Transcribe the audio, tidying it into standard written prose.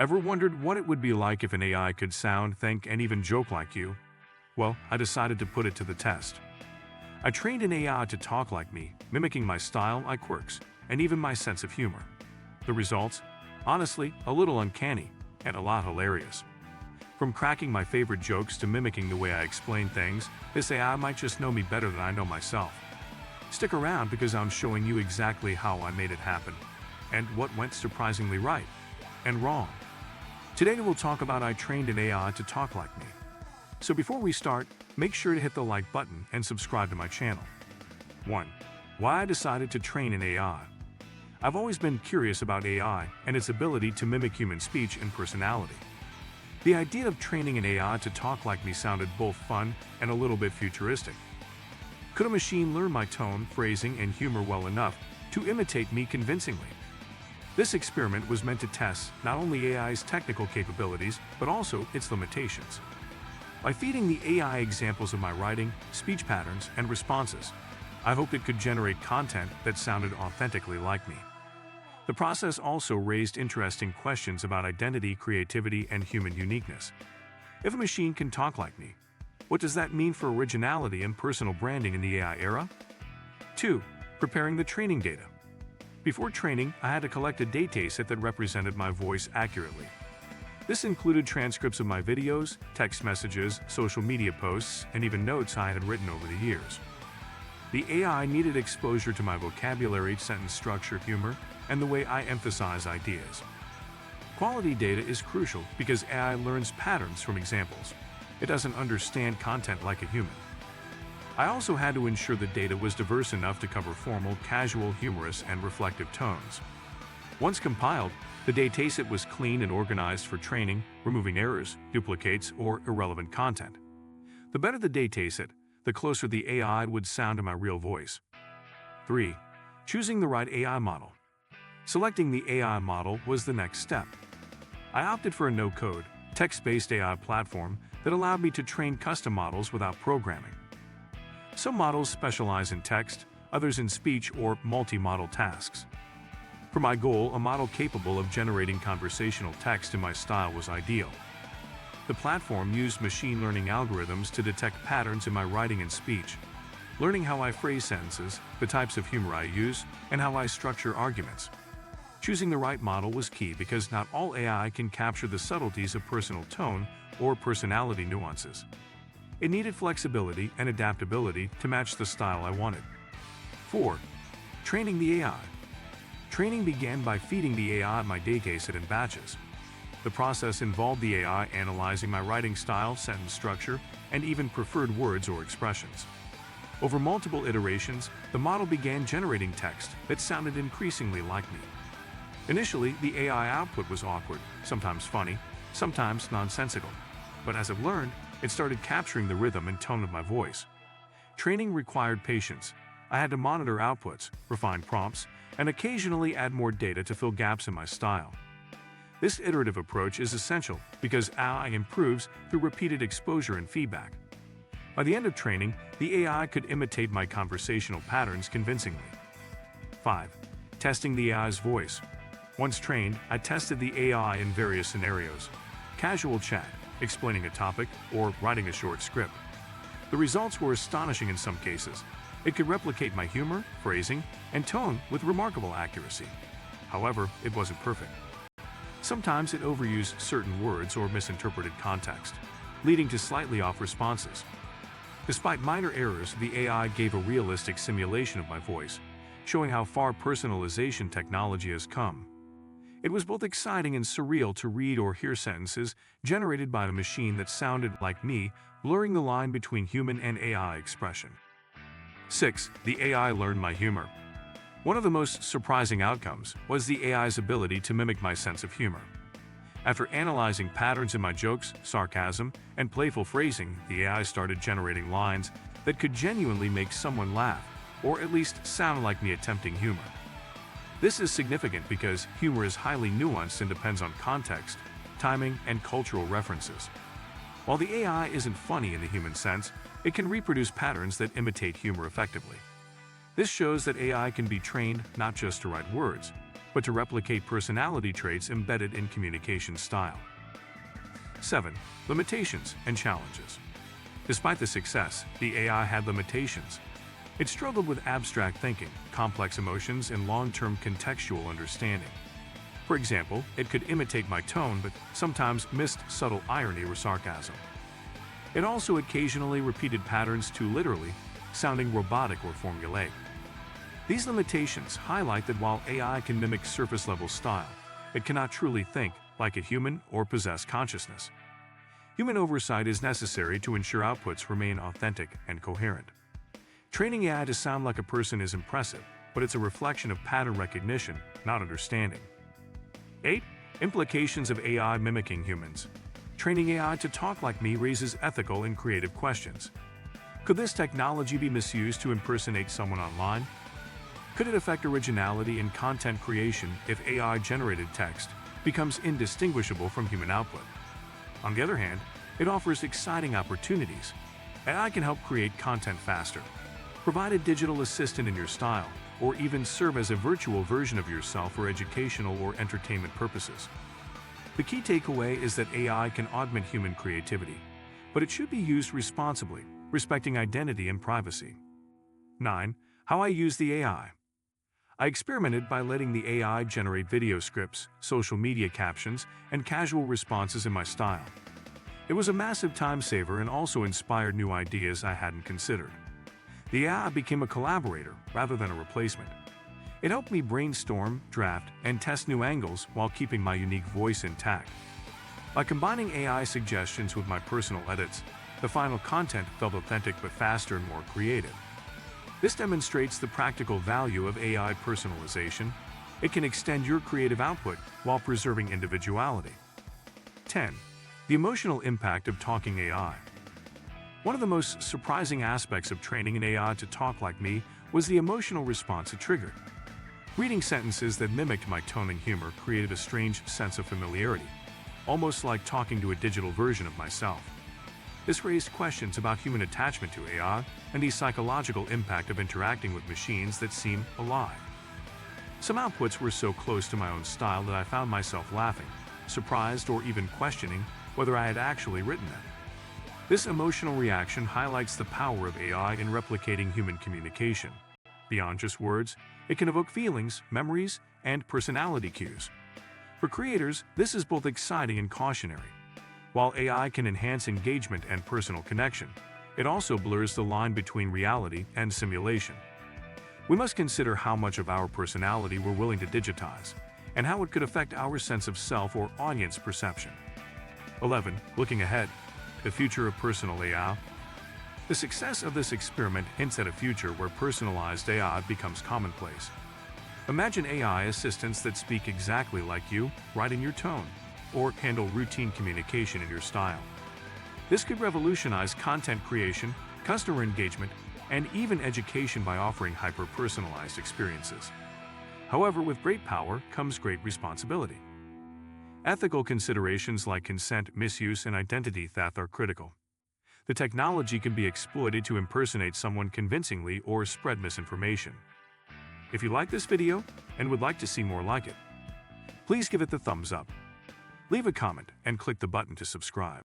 Ever wondered what it would be like if an AI could sound, think, and even joke like you? Well, I decided to put it to the test. I trained an AI to talk like me, mimicking my style, my quirks, and even my sense of humor. The results? Honestly, a little uncanny, and a lot hilarious. From cracking my favorite jokes to mimicking the way I explain things, this AI might just know me better than I know myself. Stick around because I'm showing you exactly how I made it happen, and what went surprisingly right and wrong. Today we'll talk about I trained an AI to talk like me. So before we start, make sure to hit the like button and subscribe to my channel. 1. Why I decided to train an AI. I've always been curious about AI and its ability to mimic human speech and personality. The idea of training an AI to talk like me sounded both fun and a little bit futuristic. Could a machine learn my tone, phrasing, and humor well enough to imitate me convincingly? This experiment was meant to test not only AI's technical capabilities, but also its limitations. By feeding the AI examples of my writing, speech patterns, and responses, I hoped it could generate content that sounded authentically like me. The process also raised interesting questions about identity, creativity, and human uniqueness. If a machine can talk like me, what does that mean for originality and personal branding in the AI era? 2. Preparing the training data. Before training, I had to collect a dataset that represented my voice accurately. This included transcripts of my videos, text messages, social media posts, and even notes I had written over the years. The AI needed exposure to my vocabulary, sentence structure, humor, and the way I emphasize ideas. Quality data is crucial because AI learns patterns from examples. It doesn't understand content like a human. I also had to ensure the data was diverse enough to cover formal, casual, humorous, and reflective tones. Once compiled, the dataset was clean and organized for training, removing errors, duplicates, or irrelevant content. The better the dataset, the closer the AI would sound to my real voice. 3. Choosing the right AI model. Selecting the AI model was the next step. I opted for a no-code, text-based AI platform that allowed me to train custom models without programming. Some models specialize in text, others in speech or multi-modal tasks. For my goal, a model capable of generating conversational text in my style was ideal. The platform used machine learning algorithms to detect patterns in my writing and speech, learning how I phrase sentences, the types of humor I use, and how I structure arguments. Choosing the right model was key because not all AI can capture the subtleties of personal tone or personality nuances. It needed flexibility and adaptability to match the style I wanted. 4. Training the AI. Training began by feeding the AI my dataset in batches. The process involved the AI analyzing my writing style, sentence structure, and even preferred words or expressions. Over multiple iterations, the model began generating text that sounded increasingly like me. Initially, the AI output was awkward, sometimes funny, sometimes nonsensical. But as I've learned, it started capturing the rhythm and tone of my voice. Training required patience. I had to monitor outputs, refine prompts, and occasionally add more data to fill gaps in my style. This iterative approach is essential because AI improves through repeated exposure and feedback. By the end of training, the AI could imitate my conversational patterns convincingly. 5. Testing the AI's voice. Once trained, I tested the AI in various scenarios: casual chat, explaining a topic, or writing a short script. The results were astonishing in some cases. It could replicate my humor, phrasing, and tone with remarkable accuracy. However, it wasn't perfect. Sometimes it overused certain words or misinterpreted context, leading to slightly off responses. Despite minor errors, the AI gave a realistic simulation of my voice, showing how far personalization technology has come. It was both exciting and surreal to read or hear sentences generated by a machine that sounded like me, blurring the line between human and AI expression. 6. The AI learned my humor. One of the most surprising outcomes was the AI's ability to mimic my sense of humor. After analyzing patterns in my jokes, sarcasm, and playful phrasing, the AI started generating lines that could genuinely make someone laugh, or at least sound like me attempting humor. This is significant because humor is highly nuanced and depends on context, timing, and cultural references. While the AI isn't funny in the human sense, it can reproduce patterns that imitate humor effectively. This shows that AI can be trained not just to write words, but to replicate personality traits embedded in communication style. 7. Limitations and challenges. Despite the success, the AI had limitations. It struggled with abstract thinking, complex emotions, and long-term contextual understanding. For example, it could imitate my tone but sometimes missed subtle irony or sarcasm. It also occasionally repeated patterns too literally, sounding robotic or formulaic. These limitations highlight that while AI can mimic surface-level style, it cannot truly think like a human or possess consciousness. Human oversight is necessary to ensure outputs remain authentic and coherent. Training AI to sound like a person is impressive, but it's a reflection of pattern recognition, not understanding. 8. Implications of AI mimicking humans. Training AI to talk like me raises ethical and creative questions. Could this technology be misused to impersonate someone online? Could it affect originality in content creation if AI-generated text becomes indistinguishable from human output? On the other hand, it offers exciting opportunities. AI can help create content faster, provide a digital assistant in your style, or even serve as a virtual version of yourself for educational or entertainment purposes. The key takeaway is that AI can augment human creativity, but it should be used responsibly, respecting identity and privacy. 9. How I use the AI. I experimented by letting the AI generate video scripts, social media captions, and casual responses in my style. It was a massive time saver and also inspired new ideas I hadn't considered. The AI became a collaborator rather than a replacement. It helped me brainstorm, draft, and test new angles while keeping my unique voice intact. By combining AI suggestions with my personal edits, the final content felt authentic but faster and more creative. This demonstrates the practical value of AI personalization. It can extend your creative output while preserving individuality. 10. The emotional impact of talking AI. One of the most surprising aspects of training an AI to talk like me was the emotional response it triggered. Reading sentences that mimicked my tone and humor created a strange sense of familiarity, almost like talking to a digital version of myself. This raised questions about human attachment to AI and the psychological impact of interacting with machines that seem alive. Some outputs were so close to my own style that I found myself laughing, surprised, or even questioning whether I had actually written them. This emotional reaction highlights the power of AI in replicating human communication. Beyond just words, it can evoke feelings, memories, and personality cues. For creators, this is both exciting and cautionary. While AI can enhance engagement and personal connection, it also blurs the line between reality and simulation. We must consider how much of our personality we're willing to digitize, and how it could affect our sense of self or audience perception. 11. Looking ahead. The future of personal AI. The success of this experiment hints at a future where personalized AI becomes commonplace. Imagine AI assistants that speak exactly like you, write in your tone, or handle routine communication in your style. This could revolutionize content creation, customer engagement, and even education by offering hyper-personalized experiences. However, with great power comes great responsibility. Ethical considerations like consent, misuse, and identity theft are critical. The technology can be exploited to impersonate someone convincingly or spread misinformation. If you like this video and would like to see more like it, please give it the thumbs up. Leave a comment and click the button to subscribe.